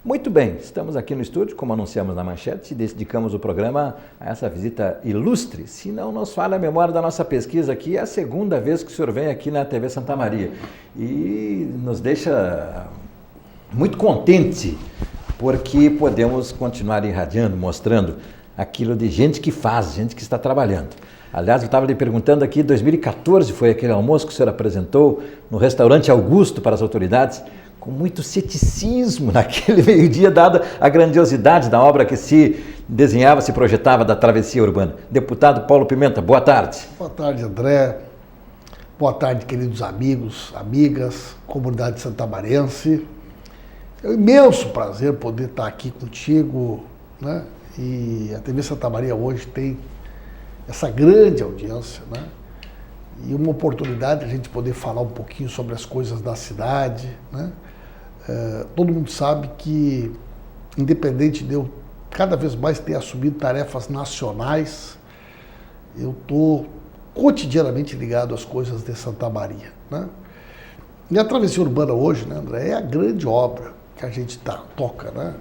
Muito bem, estamos aqui no estúdio, como anunciamos na manchete, e dedicamos o programa a essa visita ilustre. Se não nos falha a memória da nossa pesquisa aqui, é a segunda vez que o senhor vem aqui na TV Santa Maria. E nos deixa muito contente, porque podemos continuar irradiando, mostrando aquilo de gente que faz, gente que está trabalhando. Aliás, eu estava lhe perguntando aqui, 2014 foi aquele almoço que o senhor apresentou no restaurante Augusto para as autoridades, com muito ceticismo naquele meio-dia, dada a grandiosidade da obra que se desenhava, se projetava da travessia urbana. Deputado Paulo Pimenta, boa tarde. Boa tarde, André. Boa tarde, queridos amigos, amigas, comunidade santamarense. É um imenso prazer poder estar aqui contigo, né? E a TV Santa Maria hoje tem essa grande audiência, né? E uma oportunidade de a gente poder falar um pouquinho sobre as coisas da cidade, né? Todo mundo sabe que, independente de eu cada vez mais ter assumido tarefas nacionais, eu estou cotidianamente ligado às coisas de Santa Maria, né? E a travessia urbana hoje, né, André, é a grande obra que a gente toca, né?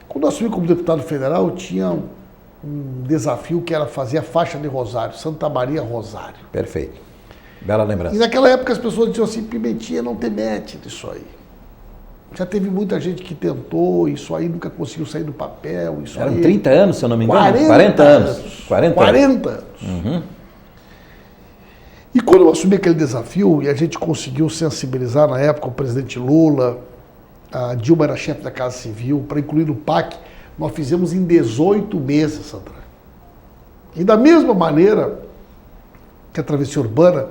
Quando eu assumi como deputado federal, eu tinha um desafio que era fazer a faixa de Rosário, Santa Maria Rosário. Perfeito. Bela lembrança. E naquela época as pessoas diziam assim, Pimentinha, não te mete nisso aí. Já teve muita gente que tentou, isso aí nunca conseguiu sair do papel. Isso Eram aí... 30 anos, se eu não me engano. 40 anos. 40 anos. Uhum. E quando eu assumi aquele desafio, e a gente conseguiu sensibilizar na época o presidente Lula, a Dilma era chefe da Casa Civil, para incluir no PAC, nós fizemos em 18 meses, André. E da mesma maneira que a travessia urbana,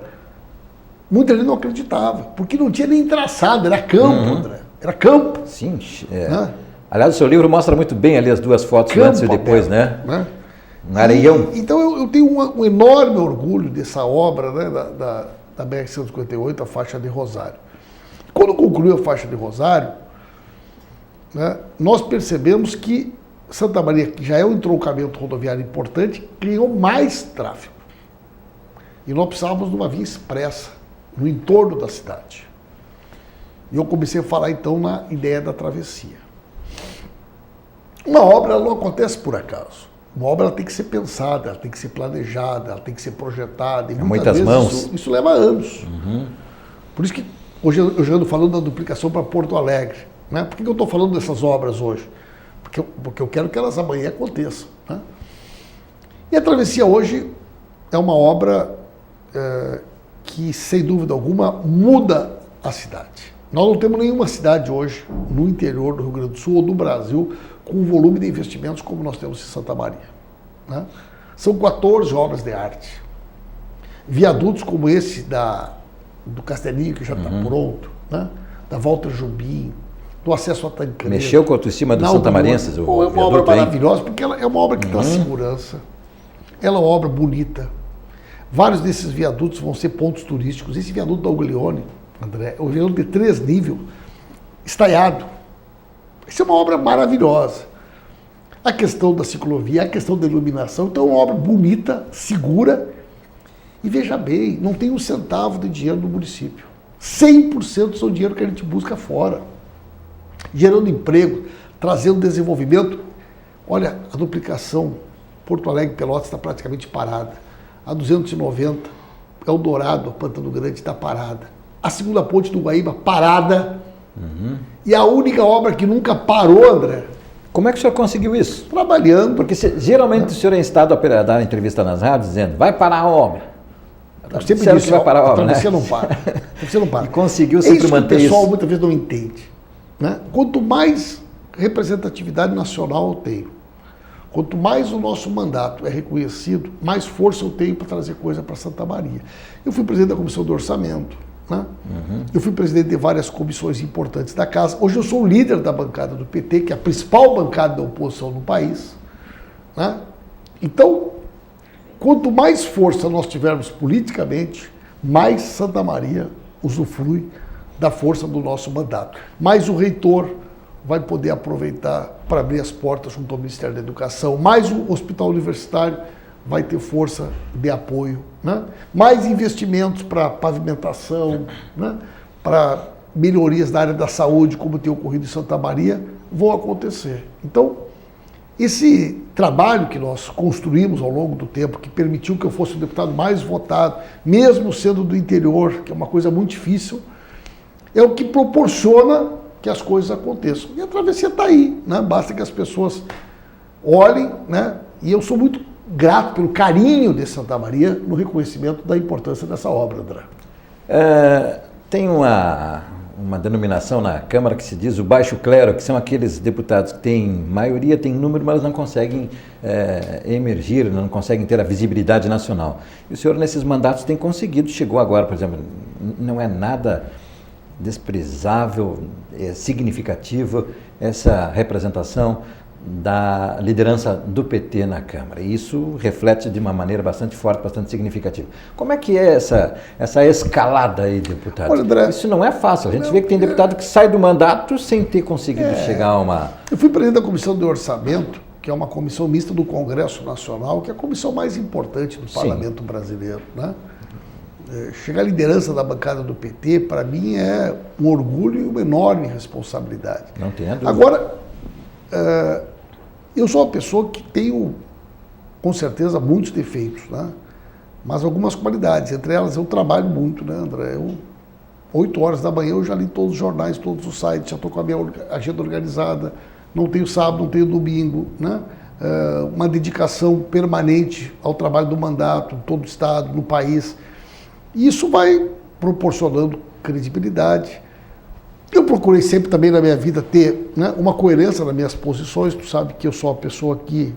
muita gente não acreditava, porque não tinha nem traçado, era campo, André. Era campo. Sim. Né? Aliás, o seu livro mostra muito bem ali as duas fotos, campo antes e depois, aberto, né? Um areião. Então eu tenho um enorme orgulho dessa obra, né, da BR-158, a faixa de Rosário. Quando concluiu a faixa de Rosário, né, nós percebemos que Santa Maria, que já é um entroncamento rodoviário importante, ganhou mais tráfego. E nós precisávamos de uma via expressa no entorno da cidade. E eu comecei a falar então na ideia da travessia. Uma obra ela não acontece por acaso. Uma obra ela tem que ser pensada, ela tem que ser planejada, ela tem que ser projetada. E muitas vezes mãos. Isso leva anos. Por isso que hoje eu já ando falando da duplicação para Porto Alegre. Né? Por que eu estou falando dessas obras hoje? Porque eu quero que elas amanhã aconteçam. Né? E a travessia hoje é uma obra que, sem dúvida alguma, muda a cidade. Nós não temos nenhuma cidade hoje, no interior do Rio Grande do Sul ou do Brasil, com um volume de investimentos como nós temos em Santa Maria. Né? São 14 obras de arte. Viadutos como esse do Castelinho, que já está pronto, né? Da Walter Jobim, do acesso a Tancredo. Mexeu com a autoestima dos santamarenses? É uma obra maravilhosa, porque ela é uma obra que traz segurança. Ela é uma obra bonita. Vários desses viadutos vão ser pontos turísticos. Esse viaduto da Uglione, André, é um viaduto de 3 níveis, estaiado. Isso é uma obra maravilhosa. A questão da ciclovia, a questão da iluminação, então é uma obra bonita, segura. E veja bem, não tem um centavo de dinheiro no município. 100% são dinheiro que a gente busca fora. Gerando emprego, trazendo desenvolvimento. Olha, a duplicação Porto Alegre-Pelotas está praticamente parada. A 290, Eldorado, Pantano Grande, está parada. A segunda ponte do Guaíba, parada. E a única obra que nunca parou, André. Como é que o senhor conseguiu isso? Trabalhando. Porque geralmente o senhor é instado a dar entrevista nas rádios dizendo, vai parar a obra. Eu sempre disse que vai parar a obra, né? Você não para. Você não para. E conseguiu sempre manter isso. O pessoal muitas vezes não entende. Né? Quanto mais representatividade nacional eu tenho, quanto mais o nosso mandato é reconhecido, mais força eu tenho para trazer coisa para Santa Maria. Eu fui presidente da Comissão do Orçamento, né? Eu fui presidente de várias comissões importantes da Casa. Hoje eu sou o líder da bancada do PT, que é a principal bancada da oposição no país. Né? Então, quanto mais força nós tivermos politicamente, mais Santa Maria usufrui da força do nosso mandato. Mais o reitor vai poder aproveitar para abrir as portas junto ao Ministério da Educação, mais o hospital universitário vai ter força de apoio, né? Mais investimentos para pavimentação, né? Para melhorias na área da saúde, como tem ocorrido em Santa Maria, vão acontecer. Então, esse trabalho que nós construímos ao longo do tempo, que permitiu que eu fosse o deputado mais votado, mesmo sendo do interior, que é uma coisa muito difícil, é o que proporciona que as coisas aconteçam. E a travessia está aí, né? Basta que as pessoas olhem, né? E eu sou muito grato pelo carinho de Santa Maria no reconhecimento da importância dessa obra, André. Tem uma denominação na Câmara que se diz o baixo clero, que são aqueles deputados que têm maioria, têm número, mas não conseguem emergir, não conseguem ter a visibilidade nacional. E o senhor, nesses mandatos, tem conseguido, chegou agora, por exemplo, não é nada desprezável, é significativo essa representação da liderança do PT na Câmara. E isso reflete de uma maneira bastante forte, bastante significativa. Como é que é essa escalada aí, deputado? Olha, André, isso não é fácil. A gente vê que tem deputado que sai do mandato sem ter conseguido chegar a uma... Eu fui presidente da Comissão de Orçamento, que é uma comissão mista do Congresso Nacional, que é a comissão mais importante do Parlamento brasileiro, né? Chegar à liderança da bancada do PT, para mim, é um orgulho e uma enorme responsabilidade. Não tem a dúvida. Agora, eu sou uma pessoa que tenho, com certeza, muitos defeitos, né? Mas algumas qualidades. Entre elas, eu trabalho muito, né, André? 8 horas da manhã eu já li todos os jornais, todos os sites, já estou com a minha agenda organizada, não tenho sábado, não tenho domingo, né? Uma dedicação permanente ao trabalho do mandato, em todo o Estado, no país. E isso vai proporcionando credibilidade. Eu procurei sempre também na minha vida ter, né, uma coerência nas minhas posições. Tu sabe que eu sou uma pessoa que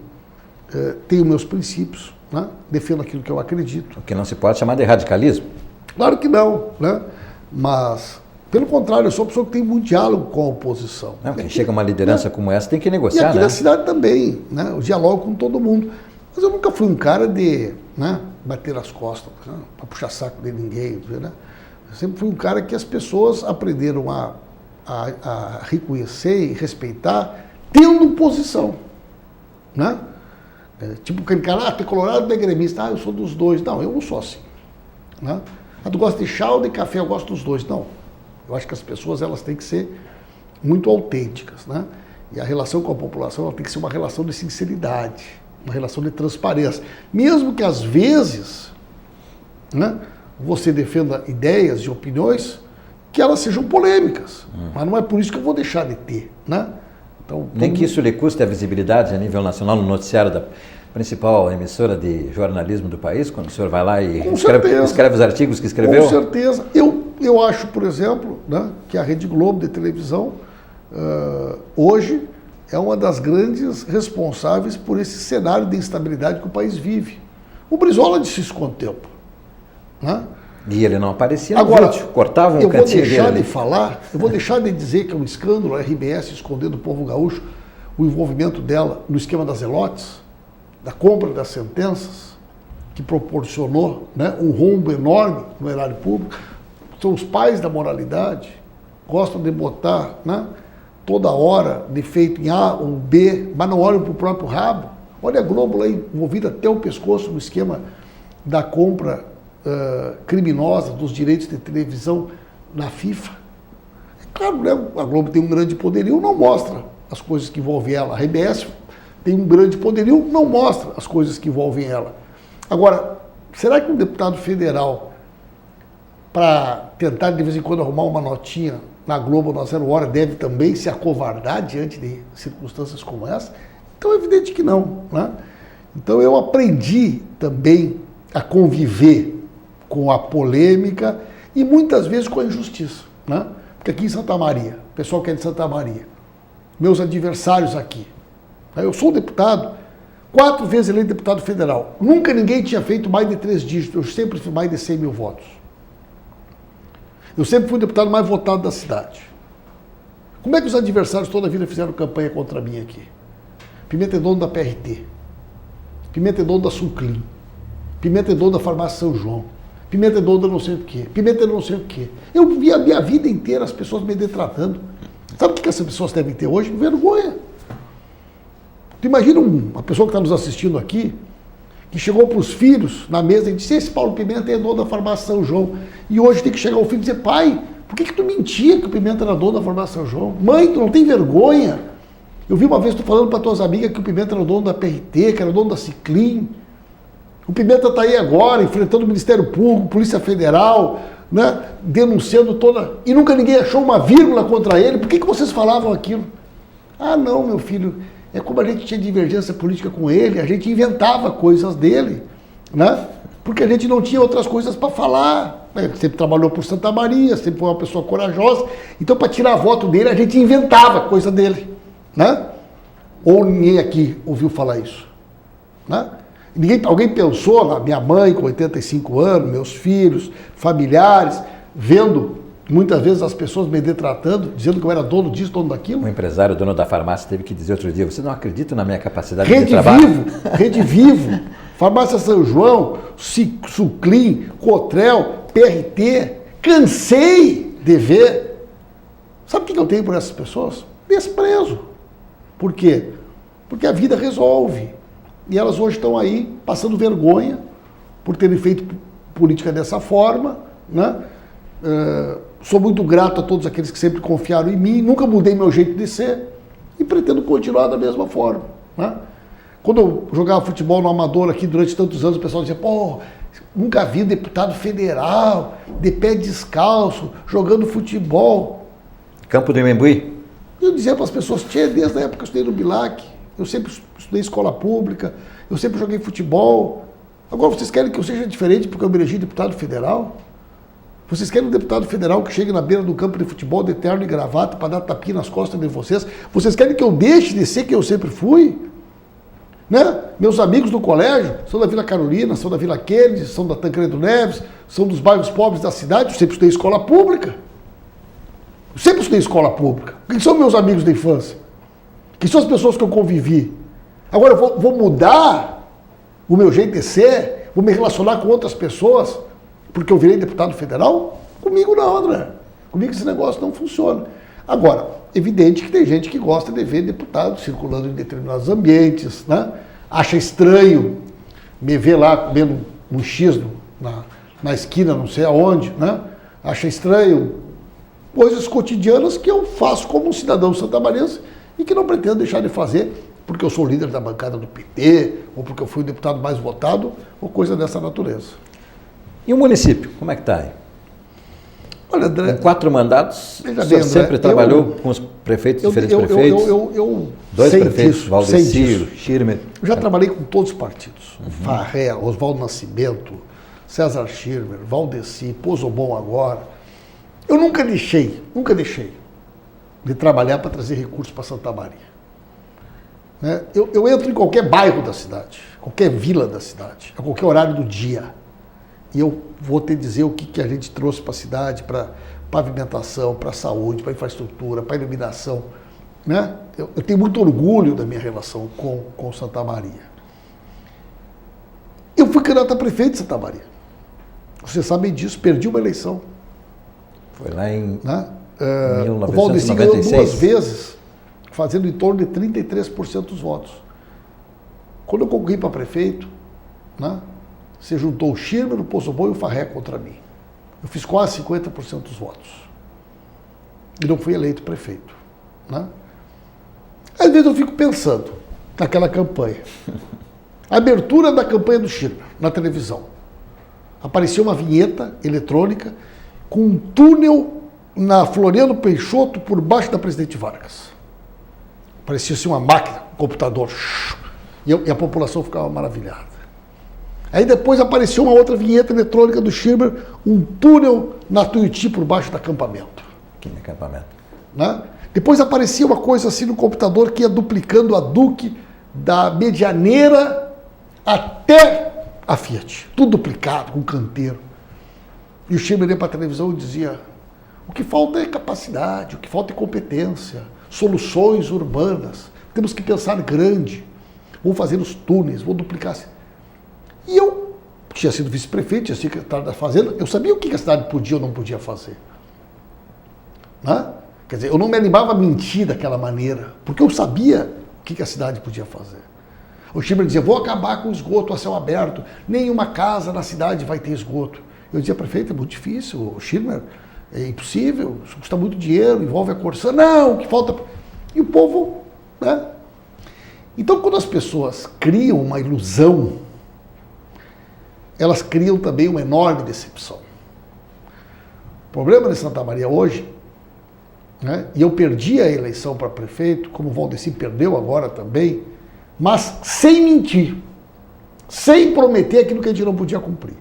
tenho meus princípios, né, defendo aquilo que eu acredito. O que não se pode chamar de radicalismo? Claro que não, né? Mas, pelo contrário, eu sou uma pessoa que tem muito diálogo com a oposição. Não, quem chega a uma liderança como essa tem que negociar, e aqui né? na cidade também, né? Eu dialogo com todo mundo. Mas eu nunca fui um cara de, né, bater as costas, né, para puxar saco de ninguém, né? Eu sempre fui um cara que as pessoas aprenderam a reconhecer e respeitar, tendo posição, né? Tipo, aquele cara, tu é colorado ou é gremista? Eu sou dos dois. Não, eu não sou assim, né? Tu gosta de chá ou de café? Eu gosto dos dois. Não, eu acho que as pessoas, elas têm que ser muito autênticas, né? E a relação com a população, ela tem que ser uma relação de sinceridade, uma relação de transparência. Mesmo que às vezes, né, você defenda ideias e opiniões que elas sejam polêmicas, mas não é por isso que eu vou deixar de ter, né? Então, nem que isso lhe custe a visibilidade a nível nacional no noticiário da principal emissora de jornalismo do país, quando o senhor vai lá e escreve os artigos que escreveu? Com certeza. Eu acho, por exemplo, né, que a Rede Globo de televisão hoje é uma das grandes responsáveis por esse cenário de instabilidade que o país vive. O Brizola disse isso quanto tempo, né? E ele não aparecia no Agora, vídeo, cortava um eu vou cantinho deixar dele. de falar, eu vou deixar de dizer que é um escândalo a RBS esconder do povo gaúcho o envolvimento dela no esquema das Zelotes, da compra das sentenças, que proporcionou, né, um rombo enorme no erário público. São os pais da moralidade, gostam de botar, né, toda hora defeito em A ou B, mas não olham para o próprio rabo. Olha a Globo lá envolvida até o pescoço no esquema da compra criminosa dos direitos de televisão na FIFA. É claro, né, a Globo tem um grande poderio, não mostra as coisas que envolvem ela. A RBS tem um grande poderio, não mostra as coisas que envolvem ela. Agora, será que um deputado federal, para tentar de vez em quando arrumar uma notinha na Globo, na 0 Hora, deve também se acovardar diante de circunstâncias como essa? Então é evidente que não, né? Então eu aprendi também a conviver com a polêmica e muitas vezes com a injustiça, né? Porque aqui em Santa Maria, o pessoal que é de Santa Maria, meus adversários aqui, eu sou deputado, 4 vezes eleito deputado federal, nunca ninguém tinha feito mais de 3 dígitos, eu sempre fiz mais de 100 mil votos. Eu sempre fui o deputado mais votado da cidade. Como é que os adversários toda a vida fizeram campanha contra mim aqui? Pimenta é dono da PRT, Pimenta é dono da Suclim, Pimenta é dono da Farmácia São João, Pimenta é dono da não sei o quê, Pimenta é não sei o quê. Eu vi a minha vida inteira as pessoas me detratando. Sabe o que essas pessoas devem ter hoje? Vergonha. Tu imagina uma pessoa que está nos assistindo aqui, que chegou para os filhos na mesa e disse: esse Paulo Pimenta é dono da Farmácia São João. E hoje tem que chegar o filho e dizer: pai, Por que tu mentia que o Pimenta era dono da Farmácia São João? Mãe, tu não tem vergonha? Eu vi uma vez tu falando para tuas amigas que o Pimenta era dono da PRT, que era dono da Ciclin. O Pimenta está aí agora, enfrentando o Ministério Público, Polícia Federal, né, denunciando toda... E nunca ninguém achou uma vírgula contra ele. Por que vocês falavam aquilo? Ah, não, meu filho, é como a gente tinha divergência política com ele, a gente inventava coisas dele, né? Porque a gente não tinha outras coisas para falar. Ele sempre trabalhou por Santa Maria, sempre foi uma pessoa corajosa. Então, para tirar voto dele, a gente inventava coisa dele, né? Ou ninguém aqui ouviu falar isso, né? Alguém pensou na minha mãe com 85 anos, meus filhos, familiares, vendo muitas vezes as pessoas me detratando, dizendo que eu era dono disso, dono daquilo? Um empresário, dono da farmácia, teve que dizer outro dia, você não acredita na minha capacidade de trabalho? Rede Vivo, Farmácia São João, Suclin, Cotrel, PRT, cansei de ver. Sabe o que eu tenho por essas pessoas? Desprezo. Por quê? Porque a vida resolve. E elas hoje estão aí passando vergonha por terem feito política dessa forma, né? Sou muito grato a todos aqueles que sempre confiaram em mim, nunca mudei meu jeito de ser e pretendo continuar da mesma forma, né? Quando eu jogava futebol no Amador aqui durante tantos anos, o pessoal dizia, pô, nunca vi deputado federal de pé descalço, jogando futebol. Campo do Imembuí? Eu dizia para as pessoas, desde a época que eu estudei no Bilac, eu sempre estudei escola pública, eu sempre joguei futebol. Agora vocês querem que eu seja diferente porque eu me elegi deputado federal? Vocês querem um deputado federal que chegue na beira do campo de futebol de terno e gravata para dar tapinha nas costas de vocês? Vocês querem que eu deixe de ser quem eu sempre fui? Né? Meus amigos do colégio são da Vila Carolina, são da Vila Kennedy, são da Tancredo Neves, são dos bairros pobres da cidade. Eu sempre estudei escola pública. Eu sempre estudei escola pública. Quem são meus amigos da infância? Quem são as pessoas que eu convivi? Agora eu vou mudar o meu jeito de ser? Vou me relacionar com outras pessoas porque eu virei deputado federal? Comigo não, André. Comigo esse negócio não funciona. Agora, evidente que tem gente que gosta de ver deputados circulando em determinados ambientes, né? Acha estranho me ver lá comendo um X na esquina, não sei aonde, né? Acha estranho coisas cotidianas que eu faço como um cidadão santamarense e que não pretendo deixar de fazer porque eu sou líder da bancada do PT, ou porque eu fui o deputado mais votado, ou coisa dessa natureza. E o município, como é que está aí? Olha, André, com 4 mandatos, veja o senhor bem, André, sempre trabalhou com os prefeitos, diferentes prefeitos? Dois prefeitos, Valdecir, Schirmer. Eu já trabalhei com todos os partidos. Farré, Oswaldo Nascimento, César Schirmer, Valdecir, Pozobon agora. Eu nunca deixei de trabalhar para trazer recursos para Santa Maria. Né? Eu entro em qualquer bairro da cidade, qualquer vila da cidade, a qualquer horário do dia. E eu vou te dizer o que a gente trouxe para a cidade, para pavimentação, para saúde, para infraestrutura, para iluminação. Né? Eu tenho muito orgulho da minha relação com Santa Maria. Eu fui candidato a prefeito de Santa Maria. Vocês sabem disso, perdi uma eleição. Foi lá em 1996. O Valdecir ganhou 2 vezes, fazendo em torno de 33% dos votos. Quando eu concorri para prefeito, né, você juntou o Schirmer, o Pozobon e o Farré contra mim. Eu fiz quase 50% dos votos. E não fui eleito prefeito. Né? Às vezes eu fico pensando naquela campanha. A abertura da campanha do Schirmer, na televisão. Apareceu uma vinheta eletrônica com um túnel na Floriano Peixoto por baixo da Presidente Vargas. Parecia assim uma máquina, um computador. E a população ficava maravilhada. Aí depois apareceu uma outra vinheta eletrônica do Schirmer, um túnel na Tuiuti por baixo do acampamento. Que acampamento? Né? Depois aparecia uma coisa assim no computador que ia duplicando a Duque da Medianeira até a Fiat. Tudo duplicado, com canteiro. E o Schirmer ia para a televisão e dizia, o que falta é capacidade, o que falta é competência, soluções urbanas, temos que pensar grande, vamos fazer os túneis, vamos duplicar. E eu tinha sido vice-prefeito, tinha sido secretário da Fazenda, eu sabia o que a cidade podia ou não podia fazer. Né? Quer dizer, eu não me animava a mentir daquela maneira, porque eu sabia o que a cidade podia fazer. O Schirmer dizia, vou acabar com o esgoto a céu aberto, nenhuma casa na cidade vai ter esgoto. Eu dizia, prefeito, é muito difícil, o Schirmer, é impossível, isso custa muito dinheiro, envolve a Corsã. Não, o que falta... E o povo, né? Então, quando as pessoas criam uma ilusão, elas criam também uma enorme decepção. O problema de Santa Maria hoje, né? E eu perdi a eleição para prefeito, como o Valdeci perdeu agora também, mas sem mentir, sem prometer aquilo que a gente não podia cumprir.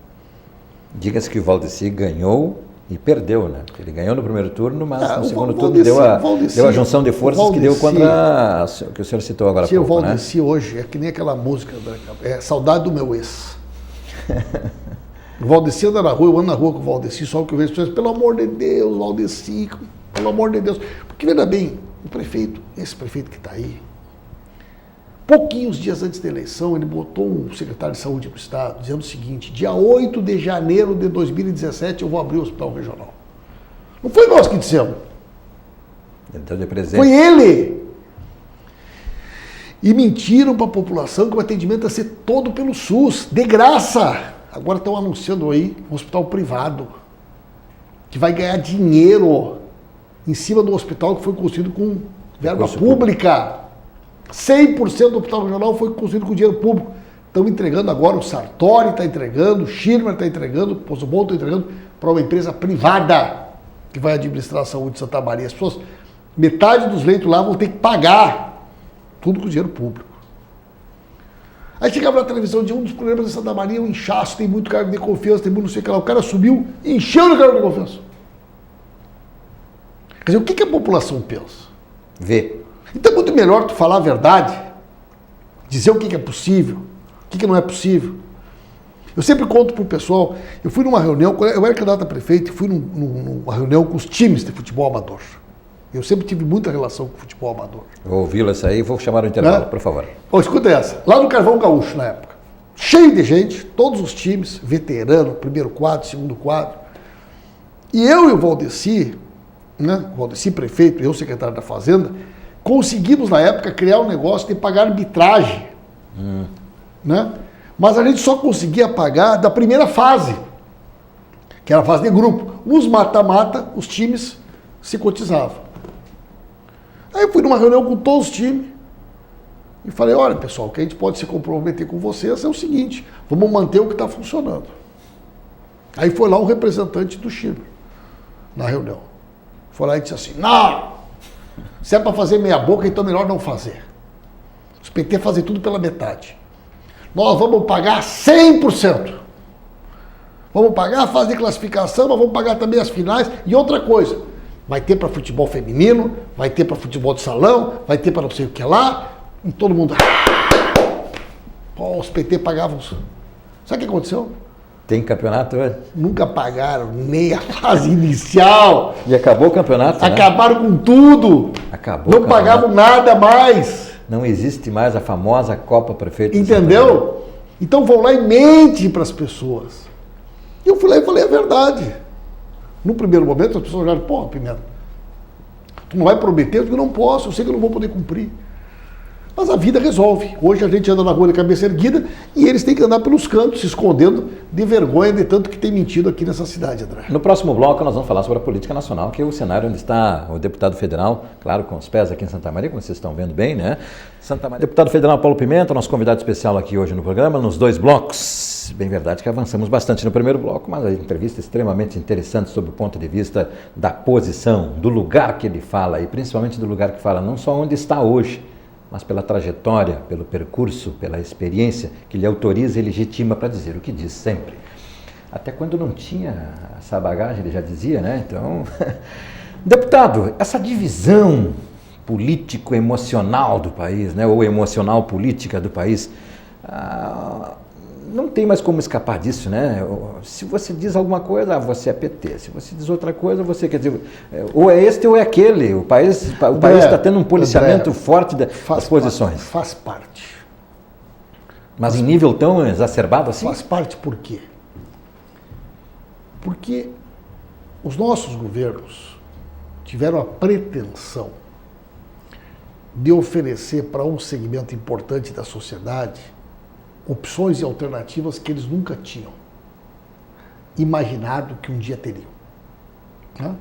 Diga-se que o Valdeci ganhou e perdeu, né? Ele ganhou no primeiro turno, mas no segundo turno Valdeci, deu a junção de forças que deu contra o que o senhor citou agora há pouco, o Valdeci hoje é que nem aquela música, Saudade do Meu Ex. O Valdeci anda na rua, eu ando na rua com o Valdeci, só que eu vejo pessoas, pelo amor de Deus, Valdeci, pelo amor de Deus. Porque, veja bem, o prefeito, esse prefeito que está aí, pouquinhos dias antes da eleição, ele botou um secretário de saúde para o estado, dizendo o seguinte: dia 8 de janeiro de 2017 eu vou abrir o hospital regional. Não foi nós que dissemos. Então, de presente. Foi ele. E mentiram para a população que o atendimento ia ser todo pelo SUS, de graça. Agora estão anunciando aí um hospital privado, que vai ganhar dinheiro em cima do hospital que foi construído com verba pública. 100% do hospital regional foi construído com dinheiro público. Estão entregando agora, o Sartori está entregando, o Schirmer está entregando, o Poço Bom está entregando para uma empresa privada que vai administrar a saúde de Santa Maria. As pessoas, metade dos leitos lá vão ter que pagar, tudo com dinheiro público. Aí chegava na televisão de um dos programas de Santa Maria, um inchaço, tem muito cargo de confiança, tem muito não sei o que lá. O cara subiu e encheu o cargo de confiança. Quer dizer, o que a população pensa? Vê. Então é muito melhor tu falar a verdade, dizer o que é possível, o que não é possível. Eu sempre conto pro pessoal, eu fui numa reunião, eu era candidato a prefeito, fui numa reunião com os times de futebol amador. Eu sempre tive muita relação com o futebol amador. Vou ouvi-lo essa aí, vou chamar o intervalo, por favor. Escuta essa, lá no Carvão Gaúcho na época, cheio de gente, todos os times, veterano, primeiro quadro, segundo quadro. E eu e o Valdeci, né, o Valdeci prefeito, eu secretário da Fazenda, conseguimos na época criar um negócio de pagar arbitragem. Né? Mas a gente só conseguia pagar da primeira fase, que era a fase de grupo. Os mata-mata, os times se cotizavam. Aí eu fui numa reunião com todos os times e falei: olha, pessoal, o que a gente pode se comprometer com vocês é o seguinte, vamos manter o que está funcionando. Aí foi lá um representante do Chile na reunião. Foi lá e disse assim: não, se é para fazer meia boca, então melhor não fazer. Os PT fazem tudo pela metade. Nós vamos pagar 100%. Vamos pagar a fase de classificação, mas vamos pagar também as finais. E outra coisa, vai ter para futebol feminino, vai ter para futebol de salão, vai ter para não sei o que lá. E todo mundo... Pô, os PT pagavam... Sabe o que aconteceu? Tem campeonato hoje? Nunca pagaram nem a fase inicial. E acabou o campeonato, Acabaram com tudo. Acabou. Não pagavam nada mais. Não existe mais a famosa Copa Prefeito. Entendeu? Então vão lá e mente para as pessoas. E eu fui lá e falei a verdade. No primeiro momento as pessoas olharam: pô, Pimenta, tu não vai prometer? Eu digo: não posso, eu sei que eu não vou poder cumprir. Mas a vida resolve. Hoje a gente anda na rua de cabeça erguida e eles têm que andar pelos cantos, se escondendo de vergonha de tanto que tem mentido aqui nessa cidade, André. No próximo bloco nós vamos falar sobre a política nacional, que é o cenário onde está o deputado federal, claro, com os pés aqui em Santa Maria, como vocês estão vendo bem, né? Santa Maria. Deputado federal Paulo Pimenta, nosso convidado especial aqui hoje no programa, nos 2 blocos. Bem verdade que avançamos bastante no primeiro bloco, mas a entrevista é extremamente interessante sob o ponto de vista da posição, do lugar que ele fala e principalmente do lugar que fala, não só onde está hoje, mas pela trajetória, pelo percurso, pela experiência que lhe autoriza e legitima para dizer o que diz sempre. Até quando não tinha essa bagagem, ele já dizia, né? Então, deputado, essa divisão político-emocional do país, né? Ou emocional-política do país, não tem mais como escapar disso, né? Se você diz alguma coisa, você é PT. Se você diz outra coisa, você quer dizer... Ou é este ou é aquele. O país está tendo um policiamento forte das posições. Faz parte. Mas em nível tão exacerbado assim? Faz parte por quê? Porque os nossos governos tiveram a pretensão de oferecer para um segmento importante da sociedade opções e alternativas que eles nunca tinham imaginado que um dia teriam. Né?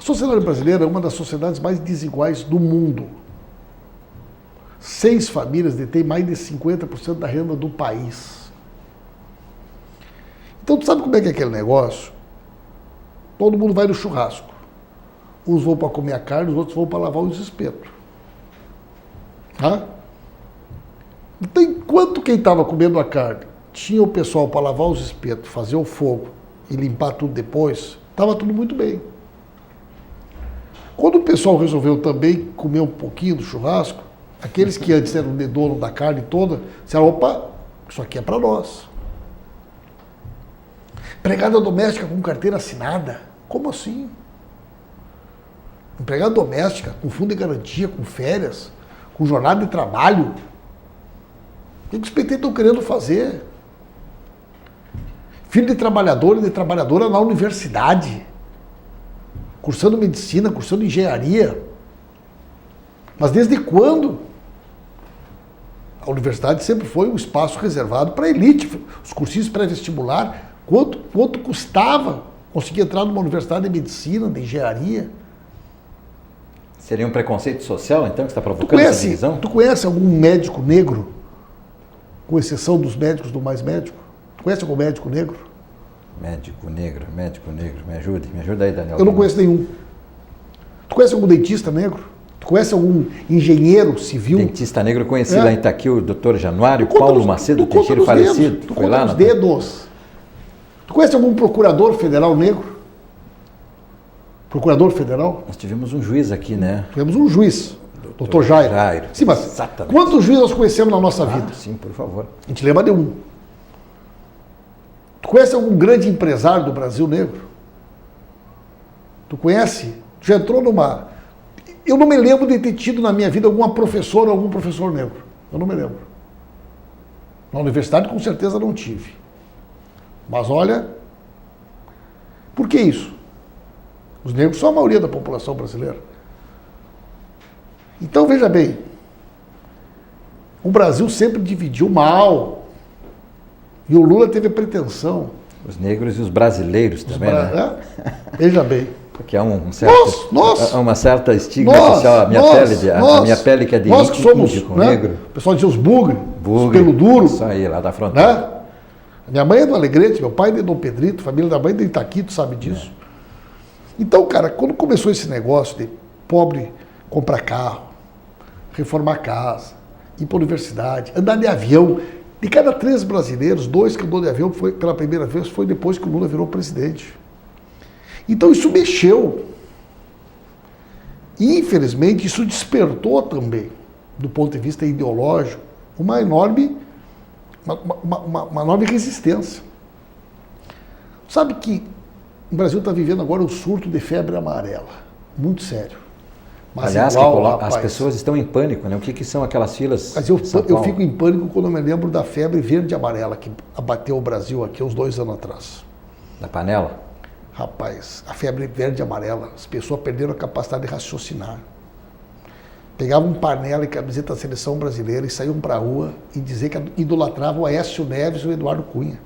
sociedade brasileira é uma das sociedades mais desiguais do mundo. 6 famílias detêm mais de 50% da renda do país. Então, tu sabe como é que é aquele negócio? Todo mundo vai no churrasco. Uns vão para comer a carne, os outros vão para lavar os espetos. Tá? Então, enquanto quem estava comendo a carne tinha o pessoal para lavar os espetos, fazer o fogo e limpar tudo depois, estava tudo muito bem. Quando o pessoal resolveu também comer um pouquinho do churrasco, aqueles que antes eram de dono da carne toda, disseram, opa, isso aqui é para nós. Empregada doméstica com carteira assinada? Como assim? Empregada doméstica com fundo de garantia, com férias, com jornada de trabalho? O que os PT estão querendo fazer? Filho de trabalhador e de trabalhadora na universidade, cursando medicina, cursando engenharia. Mas desde quando? A universidade sempre foi um espaço reservado para a elite. Os cursinhos pré-vestibular, quanto custava conseguir entrar numa universidade de medicina, de engenharia? Seria um preconceito social, então, que está provocando essa divisão? Tu conhece algum médico negro, com exceção dos médicos do Mais Médico? Tu conhece algum médico negro? Médico negro, me ajuda aí, Daniel. Eu não conheço nenhum. Tu conhece algum dentista negro? Tu conhece algum engenheiro civil? Dentista negro, eu conheci lá em Itaqui o doutor Januário Paulo Macedo Teixeira, falecido. Tu conta nos dedos. Tu conhece algum procurador federal negro? Procurador federal? Nós tivemos um juiz aqui, né? Tivemos um juiz, doutor Jairo. Sim, mas exatamente. Quantos juízes nós conhecemos na nossa vida? Sim, por favor. A gente lembra de um. Tu conhece algum grande empresário do Brasil negro? Tu conhece? Tu já entrou numa... Eu não me lembro de ter tido na minha vida alguma professora ou algum professor negro. Eu não me lembro. Na universidade, com certeza, não tive. Mas olha... Por que isso? Os negros são a maioria da população brasileira. Então, veja bem. O Brasil sempre dividiu mal. E o Lula teve a pretensão. Os negros e os brasileiros também, né? Veja bem. Porque há uma certa estigma social. A minha pele que é de nós que somos, índico, né? negro. O pessoal dizia os bugre, os pelo duro. Isso aí, lá da fronteira. Né? Minha mãe é do Alegrete, meu pai é de Dom Pedrito, família da mãe de Itaqui, tu sabe disso. Então, cara, quando começou esse negócio de pobre comprar carro, reformar casa, ir para a universidade, andar de avião, de cada 3 brasileiros, 2 que andou de avião foi, pela primeira vez foi depois que o Lula virou presidente. Então isso mexeu. E, infelizmente, isso despertou também, do ponto de vista ideológico, uma enorme resistência. Sabe que o Brasil está vivendo agora um surto de febre amarela, muito sério. Mas aliás, igual, as pessoas estão em pânico, né? O que são aquelas filas? Mas eu fico em pânico quando eu me lembro da febre verde e amarela que abateu o Brasil aqui uns 2 anos atrás. Da panela? Rapaz, a febre verde e amarela, as pessoas perderam a capacidade de raciocinar. Pegavam panela e camiseta da seleção brasileira e saíam para a rua e dizer que idolatravam o Aécio Neves e o Eduardo Cunha.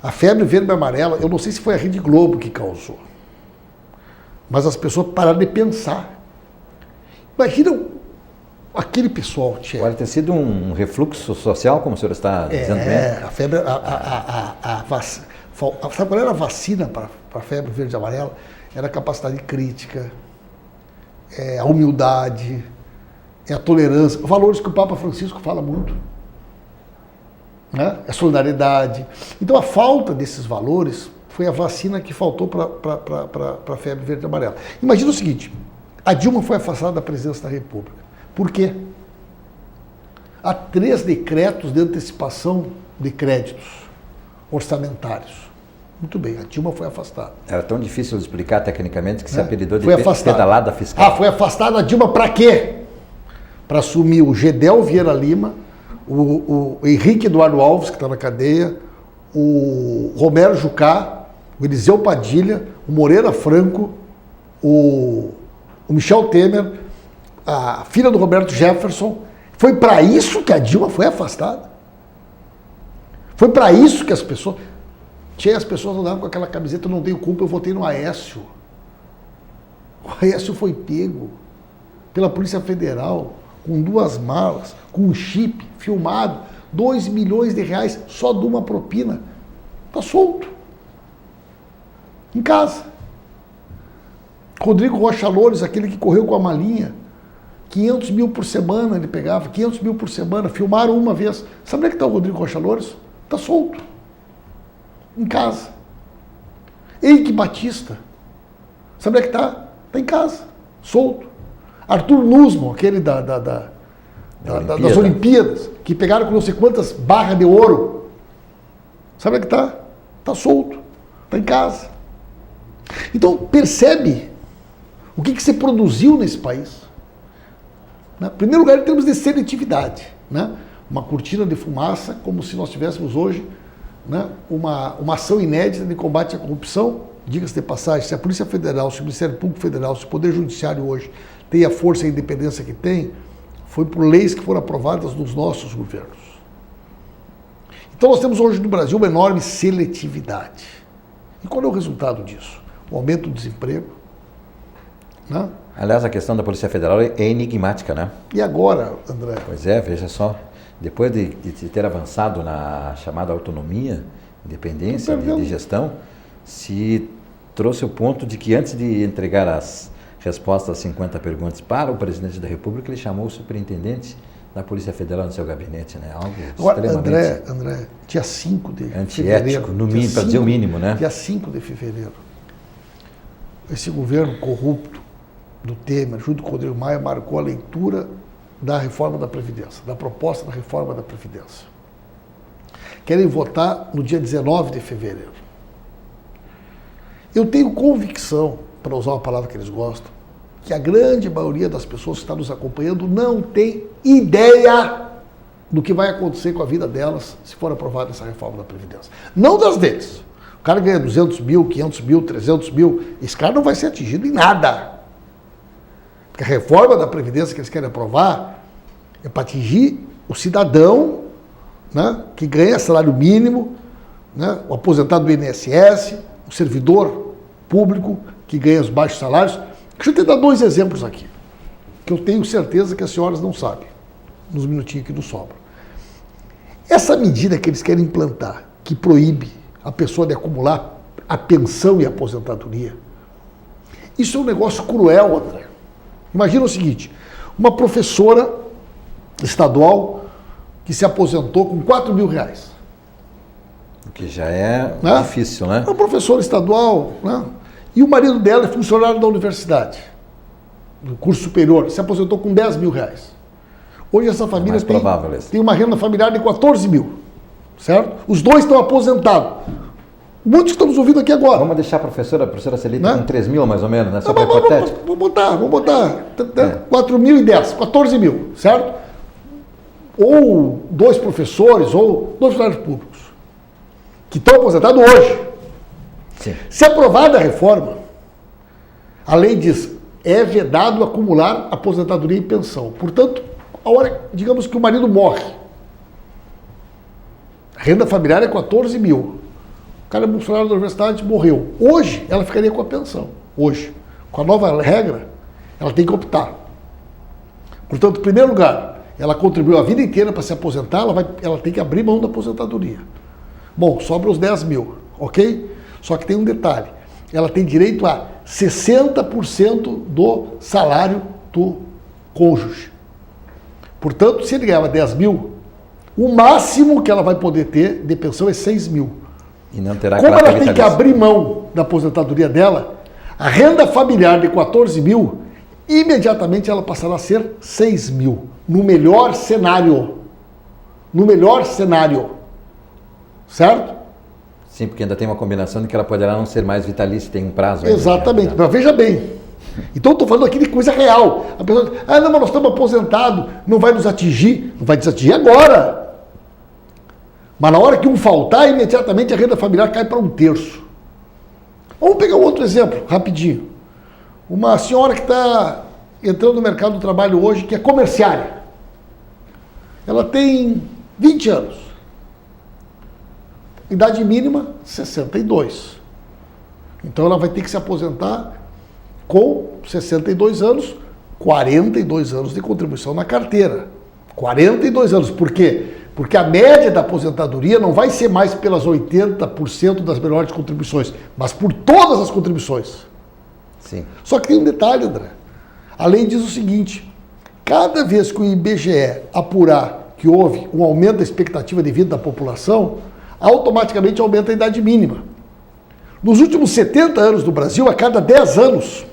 A febre verde e amarela, eu não sei se foi a Rede Globo que causou, mas as pessoas pararam de pensar. Imagina aquele pessoal, Tchê. Pode ter sido um refluxo social, como o senhor está dizendo bem? A febre, sabe qual era a vacina para a febre verde e amarela? Era a capacidade crítica, a humildade, a tolerância, valores que o Papa Francisco fala muito. Né? A solidariedade. Então a falta desses valores foi a vacina que faltou para a febre verde e amarela. Imagina o seguinte, a Dilma foi afastada da presidência da República. Por quê? Há 3 decretos de antecipação de créditos orçamentários. Muito bem, a Dilma foi afastada. Era tão difícil de explicar tecnicamente que se apelidou de pedalada fiscal. Foi afastada a Dilma para quê? Para assumir o Gedel Vieira Lima, o Henrique Eduardo Alves, que está na cadeia, o Romero Jucá, o Eliseu Padilha, o Moreira Franco, o Michel Temer, a filha do Roberto Jefferson. Foi para isso que a Dilma foi afastada. Foi para isso que as pessoas... As pessoas andavam com aquela camiseta, eu não tenho culpa, eu votei no Aécio. O Aécio foi pego pela Polícia Federal com 2 malas, com um chip filmado, R$2 milhões só de uma propina. Está solto. Em casa. Rodrigo Rocha Loures, aquele que correu com a malinha, 500 mil por semana ele pegava, 500 mil por semana, filmaram uma vez. Sabe onde é que está o Rodrigo Rocha Loures? Está solto. Em casa. Eike Batista. Sabe onde é que está? Está em casa. Solto. Arthur Nussmann, aquele das Olimpíadas, que pegaram com não sei quantas barras de ouro. Sabe onde é que está? Está solto. Está em casa. Então, percebe o que se produziu nesse país. Em primeiro lugar, em termos de seletividade. Né? Uma cortina de fumaça, como se nós tivéssemos hoje, né, uma ação inédita de combate à corrupção. Diga-se de passagem, se a Polícia Federal, se o Ministério Público Federal, se o Poder Judiciário hoje tem a força e a independência que tem, foi por leis que foram aprovadas nos nossos governos. Então nós temos hoje no Brasil uma enorme seletividade. E qual é o resultado disso? O aumento do desemprego. Né? Aliás, a questão da Polícia Federal é enigmática, né? E agora, André? Pois é, veja só. Depois de ter avançado na chamada autonomia, independência de gestão, se trouxe o ponto de que antes de entregar as respostas às 50 perguntas para o presidente da República, ele chamou o superintendente da Polícia Federal no seu gabinete, né? Algo agora, extremamente... André, dia 5 de antiético, no mínimo, para dizer o mínimo, né? Dia 5 de fevereiro, esse governo corrupto do Temer, junto com o Rodrigo Maia, marcou a leitura da reforma da Previdência, da proposta da reforma da Previdência. Querem votar no dia 19 de fevereiro. Eu tenho convicção, para usar uma palavra que eles gostam, que a grande maioria das pessoas que está nos acompanhando não tem ideia do que vai acontecer com a vida delas se for aprovada essa reforma da Previdência. Não das deles. O cara ganha 200 mil, 500 mil, 300 mil, esse cara não vai ser atingido em nada. Porque a reforma da Previdência que eles querem aprovar é para atingir o cidadão, né, que ganha salário mínimo, né, o aposentado do INSS, o servidor público que ganha os baixos salários. Deixa eu te dar 2 exemplos aqui, que eu tenho certeza que as senhoras não sabem, nos minutinhos que nos sobram. Essa medida que eles querem implantar, que proíbe a pessoa de acumular a pensão e a aposentadoria, isso é um negócio cruel, André. Imagina o seguinte, uma professora estadual que se aposentou com R$4 mil. O que já é difícil, né? Uma professora estadual, né? E o marido dela é funcionário da universidade, do curso superior, se aposentou com R$10 mil. Hoje essa família tem uma renda familiar de 14 mil, certo? Os dois estão aposentados. Muitos que estão nos ouvindo aqui agora. Vamos deixar a professora Celita, né, com 3 mil mais ou menos, né? Só para hipotético. Vamos botar 4.010, 14 mil, certo? Ou 2 professores, ou 2 funcionários públicos, que estão aposentados hoje. Sim. Se aprovada a reforma, a lei diz, é vedado acumular aposentadoria e pensão. Portanto, a hora, digamos que o marido morre, a renda familiar é 14 mil. O cara é funcionário da universidade, morreu. Hoje, ela ficaria com a pensão. Hoje. Com a nova regra, ela tem que optar. Portanto, em primeiro lugar, ela contribuiu a vida inteira para se aposentar, ela tem que abrir mão da aposentadoria. Bom, sobra os 10 mil, ok? Só que tem um detalhe. Ela tem direito a 60% do salário do cônjuge. Portanto, se ele ganhava 10 mil, o máximo que ela vai poder ter de pensão é 6 mil. E não terá. Como ela tem que abrir mão da aposentadoria dela, a renda familiar de 14 mil, imediatamente ela passará a ser 6 mil. No melhor cenário. No melhor cenário. Certo? Sim, porque ainda tem uma combinação de que ela poderá não ser mais vitalícia, tem um prazo. Exatamente, mas veja bem. Então eu estou falando aqui de coisa real. A pessoa diz, não, mas nós estamos aposentados, não vai nos atingir. Não vai nos atingir agora. Mas na hora que um faltar, imediatamente a renda familiar cai para 1/3. Vamos pegar um outro exemplo, rapidinho. Uma senhora que está entrando no mercado do trabalho hoje, que é comerciária. Ela tem 20 anos. Idade mínima, 62. Então ela vai ter que se aposentar com 62 anos, 42 anos de contribuição na carteira. 42 anos. Por quê? Porque a média da aposentadoria não vai ser mais pelas 80% das melhores contribuições, mas por todas as contribuições. Sim. Só que tem um detalhe, André. A lei diz o seguinte: cada vez que o IBGE apurar que houve um aumento da expectativa de vida da população, automaticamente aumenta a idade mínima. Nos últimos 70 anos do Brasil, a cada 10 anos,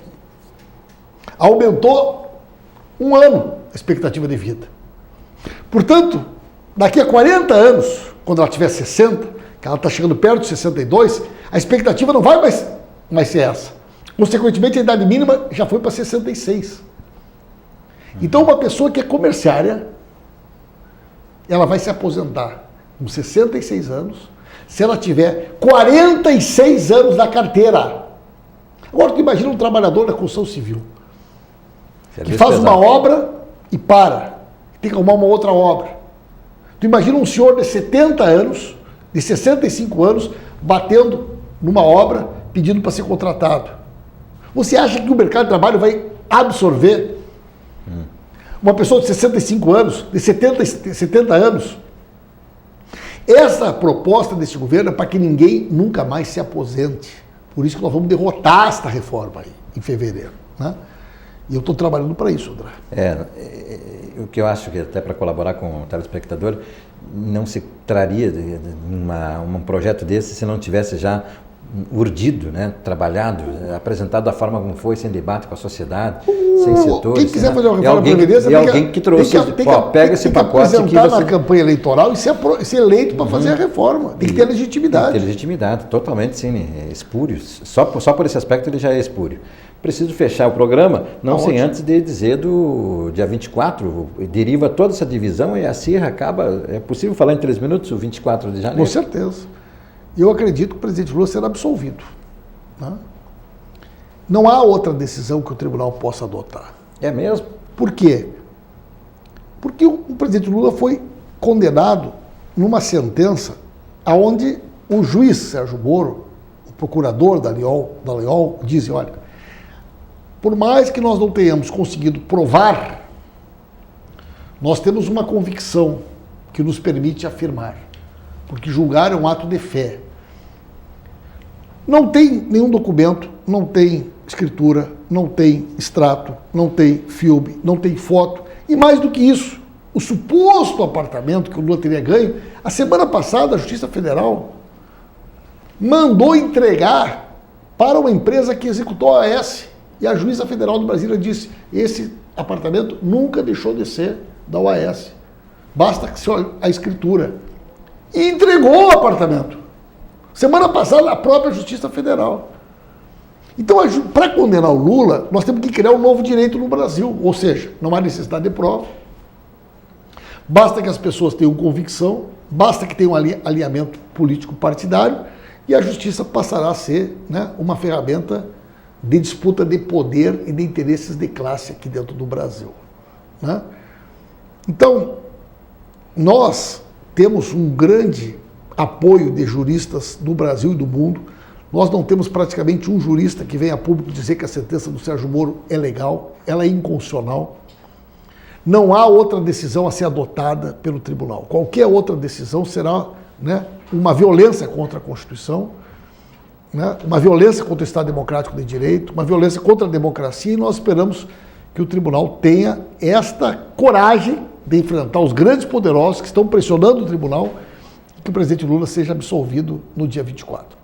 aumentou 1 ano a expectativa de vida. Portanto, daqui a 40 anos, quando ela tiver 60, que ela está chegando perto de 62, a expectativa não vai mais ser essa. Consequentemente, a idade mínima já foi para 66. Então, uma pessoa que é comerciária, ela vai se aposentar com 66 anos, se ela tiver 46 anos na carteira. Agora, tu imagina um trabalhador da construção civil, que faz uma obra e para, tem que arrumar uma outra obra. Tu imagina um senhor de 70 anos, de 65 anos, batendo numa obra, pedindo para ser contratado. Você acha que o mercado de trabalho vai absorver uma pessoa de 65 anos, de 70 anos? Essa proposta desse governo é para que ninguém nunca mais se aposente. Por isso que nós vamos derrotar esta reforma aí, em fevereiro. Né? E eu estou trabalhando para isso, André. O que eu acho que até para colaborar com o telespectador, não se traria um projeto desse se não tivesse já urdido, né, trabalhado, apresentado da forma como foi, sem debate com a sociedade, sem setores. Quem quiser fazer uma reforma da Previdência tem alguém que trouxe, pega esse pacote aqui na campanha eleitoral e ser eleito para fazer a reforma. Tem que ter legitimidade. Tem que ter legitimidade, totalmente, sim, espúrio. Só por esse aspecto ele já é espúrio. Preciso fechar o programa, não sem antes de dizer do dia 24, deriva toda essa divisão e a CIRRA acaba, é possível falar em 3 minutos, o 24 de janeiro? Com certeza. Eu acredito que o presidente Lula será absolvido. Né? Não há outra decisão que o tribunal possa adotar. É mesmo? Por quê? Porque o presidente Lula foi condenado numa sentença onde o juiz Sérgio Moro, o procurador da Leol, dizem, olha, por mais que nós não tenhamos conseguido provar, nós temos uma convicção que nos permite afirmar. Porque julgar é um ato de fé. Não tem nenhum documento, não tem escritura, não tem extrato, não tem filme, não tem foto. E mais do que isso, o suposto apartamento que o Lula teria ganho, a semana passada a Justiça Federal mandou entregar para uma empresa que executou a AES. E a Juíza Federal de Brasília disse, esse apartamento nunca deixou de ser da OAS. Basta que se olhe a escritura. E entregou o apartamento. Semana passada, a própria Justiça Federal. Então, para condenar o Lula, nós temos que criar um novo direito no Brasil. Ou seja, não há necessidade de prova. Basta que as pessoas tenham convicção, basta que tenham um alinhamento político partidário, e a justiça passará a ser, né, uma ferramenta de disputa de poder e de interesses de classe aqui dentro do Brasil. Né? Então, nós temos um grande apoio de juristas do Brasil e do mundo. Nós não temos praticamente um jurista que venha a público dizer que a sentença do Sérgio Moro é legal, ela é inconstitucional. Não há outra decisão a ser adotada pelo tribunal. Qualquer outra decisão será, né, uma violência contra a Constituição, né, uma violência contra o Estado Democrático de Direito, uma violência contra a democracia, e nós esperamos que o tribunal tenha esta coragem de enfrentar os grandes poderosos que estão pressionando o tribunal e que o presidente Lula seja absolvido no dia 24.